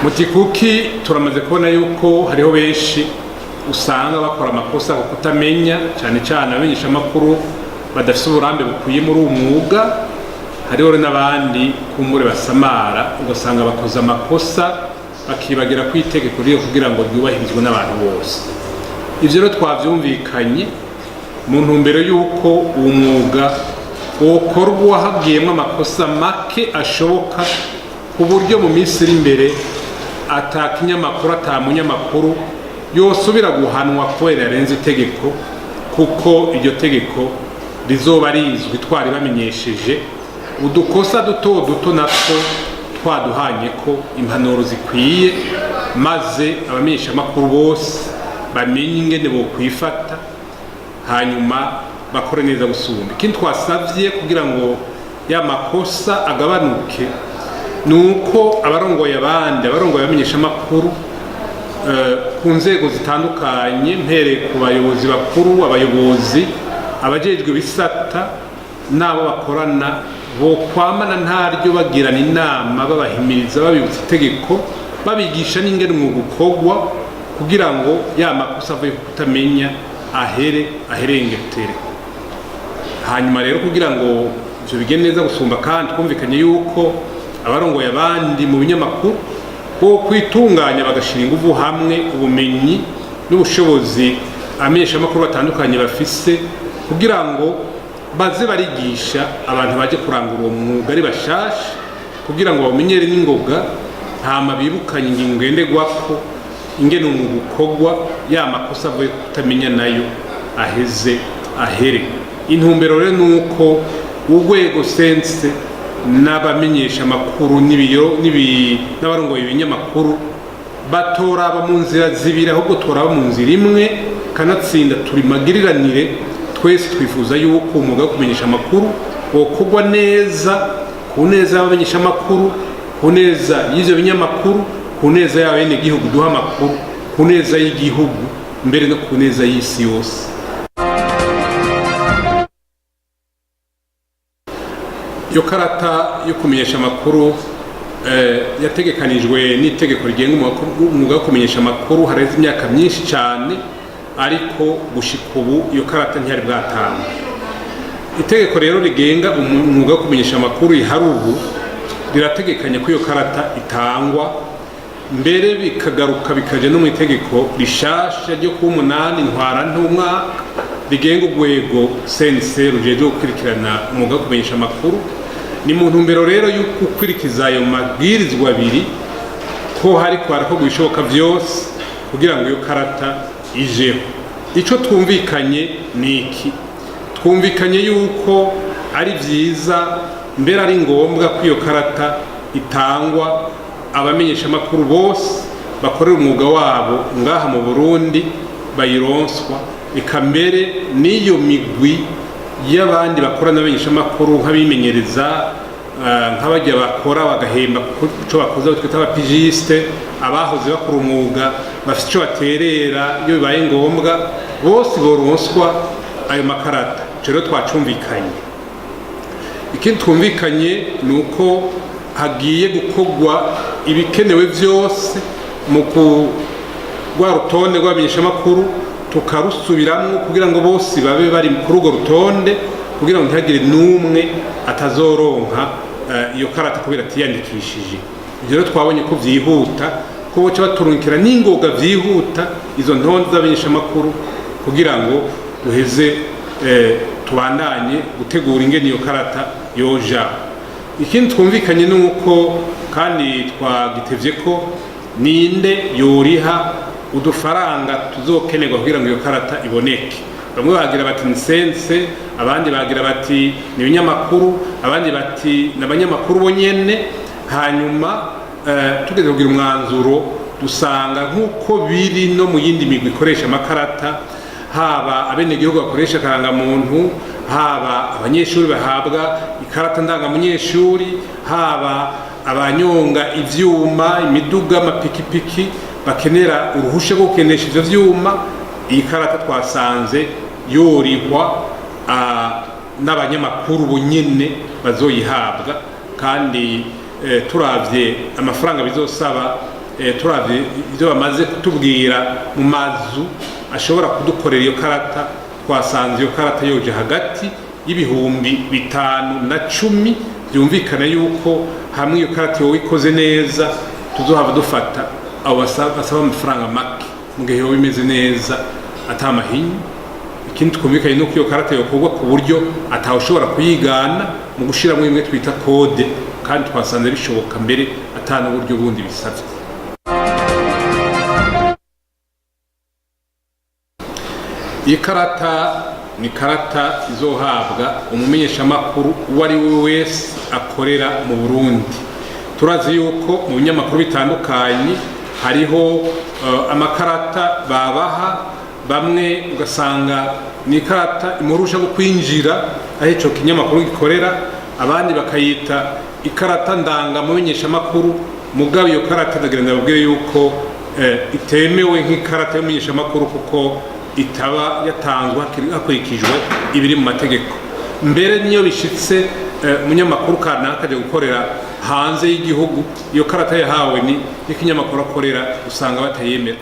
muti kuki turamaze kubona yuko hariho benshi usanga bakora amakosa ko kutamenya cyane cyane abamenyesha makuru badafite uburambe bukwiye muri umwuga. Hariho n'abandi kumure basamara ugasanga bakoze amakosa bakibagira kwitegeko ryo kugira ngo ryubahirizwe n'abantu bose. Ivyo rero twavyumvikanye mu ntumbero yuko umwuga wokorwa hagiyemwe amakosa make ashoboka ku buryo mu minsi iri imbere atakinyamakuru atamunyamakuru yosubira guhanwa kubera yarenze itegeko, kuko iryo tegeko rizoba rizwi twari bamenyesheje udukosa duto duto natwo twaduhanye ko impanuro zikwiye, maze abamenyesha makuru bose bamenye ingene bo kwifata hanyuma bakore neza gusumba. Ikindi twasavye kugira ngo ya makosa agabanuke nuko abarongoye abamenyesha makuru ku nzego zitandukanye, mpere ku bayobozi bakuru, abayobozi abajejwe bisata nabo bakorana bo kwamana ntaryo bagirana inama babahimiriza babibutsa itegeko babigisha n'ingene umwuga ukorwa kugira ngo ya makosa avuye kutamenya aherengetere. Hanyuma rero kugira ngo ivyo bigende neza gusumba, kandi twumvikanye yuko abarongoye abandi mu binyamakuru bo kwitunganya bagashira inguvu hamwe ubumenyi n'ubushobozi amenyesha makuru batandukanye bafise kugira ngo baze barigisha abantu baje kurangura uwo mwuga ari bashasha kugira ngo bamenyere n'ingoga hama bibukanye ingingo ngenderwako ingene umwuga ukorwa, ya makosa avuye kutamenya nayo ahere. Intumbero rero nuko urwego sense n'abamenyesha makuru n'abarongoye ibinyamakuru batoraba mu nzira zibiri ahubwo toraba mu nzira imwe, kanatsinda turi magiriranire twese twifuza yuko umwuga wo kumenyesha amakuru wokorwa neza, ku neza y'abamenyesha amakuru, ku neza y'ivyo binyamakuru, ku neza y'abene gihugu duha amakuru, ku neza y'igihugu, mbere no ku neza y'isi yose. Iyo karata yo kumenyesha amakuru yategekanijwe n'itegeko rigenga umwuga wo kumenyesha amakuru hareze imyaka myinshi cyane, ariko gushika ubu iyo karata ntiyari bwatanga. Itegeko rero rigenga umwuga wo kumenyesha amakuru ihari ubu rirategekanya ko iyo karata itangwa, mbere bikagaruka bikaje no mu itegeko rishasha ryo ku 8 ntwarantuma rigenga urwego sense rujeje gukurikirana umwuga wo kumenyesha amakuru. Ni mu ntumbero rero yuko ukwirikiza ayo mabwirizwa abiri ko hari kwara ko bishoboka vyose kugira ngo iyo karata ijeho. Ico twumvikanye niki, twumvikanye yuko ari vyiza mbere ari ngombwa ko iyo karata itangwa abamenyesha makuru bose bakorera umwuga wabo ngaha mu Burundi bayironswa, ikambere n'iyo migwi y'abandi bakorana n'abamenyesha makuru nk'abimenyereza nk'abajya bakora bagahemba kuco bakoze twita abapigiste, abahoze bakora umwuga bafite ico baterera iyo bibaye ngombwa, bose boronswa ayo makarata. Rero twacumvikanye. Ikindi twumvikanye nuko hagiye gukorwa ibikenewe vyose mu rwa rutonde rw'abamenyesha makuru tukarusubiramwo kugira ngo bose babe bari kuri urwo rutonde, kugira ngo ntihagire n'umwe atazoronka iyo karata kubera atiyandikishije. Ivyo rero twabonye ko vyihuta, ko boca baturungikira n'ingoga vyihuta izo ntonde z'abamenyesha makuru kugira ngo duheze tubandanye gutegura ingene iyo karata yoja. Ikindi twumvikanye nuko kandi twagitevye ko ninde yoriha udufaranga tuzokenerwa kugira ngo iyo karata iboneke. Bamwe bagira bati ni sense, abandi bagira bati ni ibinyamakuru, abandi bati n'abanyamakuru bonyene. Hanyuma tugeze kugira umwanzuro dusanga nk'uko biri no mu yindi migwi ikoresha amakarata, haba abenegihugu bakoresha karangamuntu, haba abanyeshuri bahabwa ikarata ndangamunyeshuri, haba abanyonga ivyuma, imiduga, amapikipiki bakenera uruhusha rwo gukenesha ivyo vyuma. Iyi karata twasanze yorihwa n'abanyamakuru bonyene bazoyihabwa, kandi turavye amafaranga bizosaba turavye ivyo bamaze kutubwira mu mazu ashobora kudukorera iyo karata, twasanze iyo karata yoje hagati y'ibihumbi 5 na 10. byumvikana yuko hamwe iyo karata yowe ikoze neza tuzohava dufata abo basaba amafaranga make mu gihe yowe imeze neza atamahinyu. Ikindi twumvikanye nuko iyo karata yokorwa ku buryo atawushobora kuyigana mu gushiramo imwe twita kode, kandi twasanze bishoboka mbere atana uburyo bundi bisavye. Iyi karata ni karata izohabwa umumenyeshamakuru uwo ari we wese akorera mu Burundi. Turazi yuko mu binyamakuru bitandukanye hariho amakarata babaha, bamwe ugasanga ni karata imurusha kwinjira aho ico kinyamakuru gikorera, abandi bakayita ikarata ndanga mumenyeshamakuru. Mugabo iyo karata ndagira ndababwire yuko itemewe nk'ikarata y'umumenyeshamakuru kuko itaba yatanzwe hakurikijwe ibiri mu mategeko. Mbere niyo bishitse umunyamakuru kanaka aje gukorera hanze y'igihugu, iyo karata yahawe ni ikinyamakuru akorera usanga batayemera.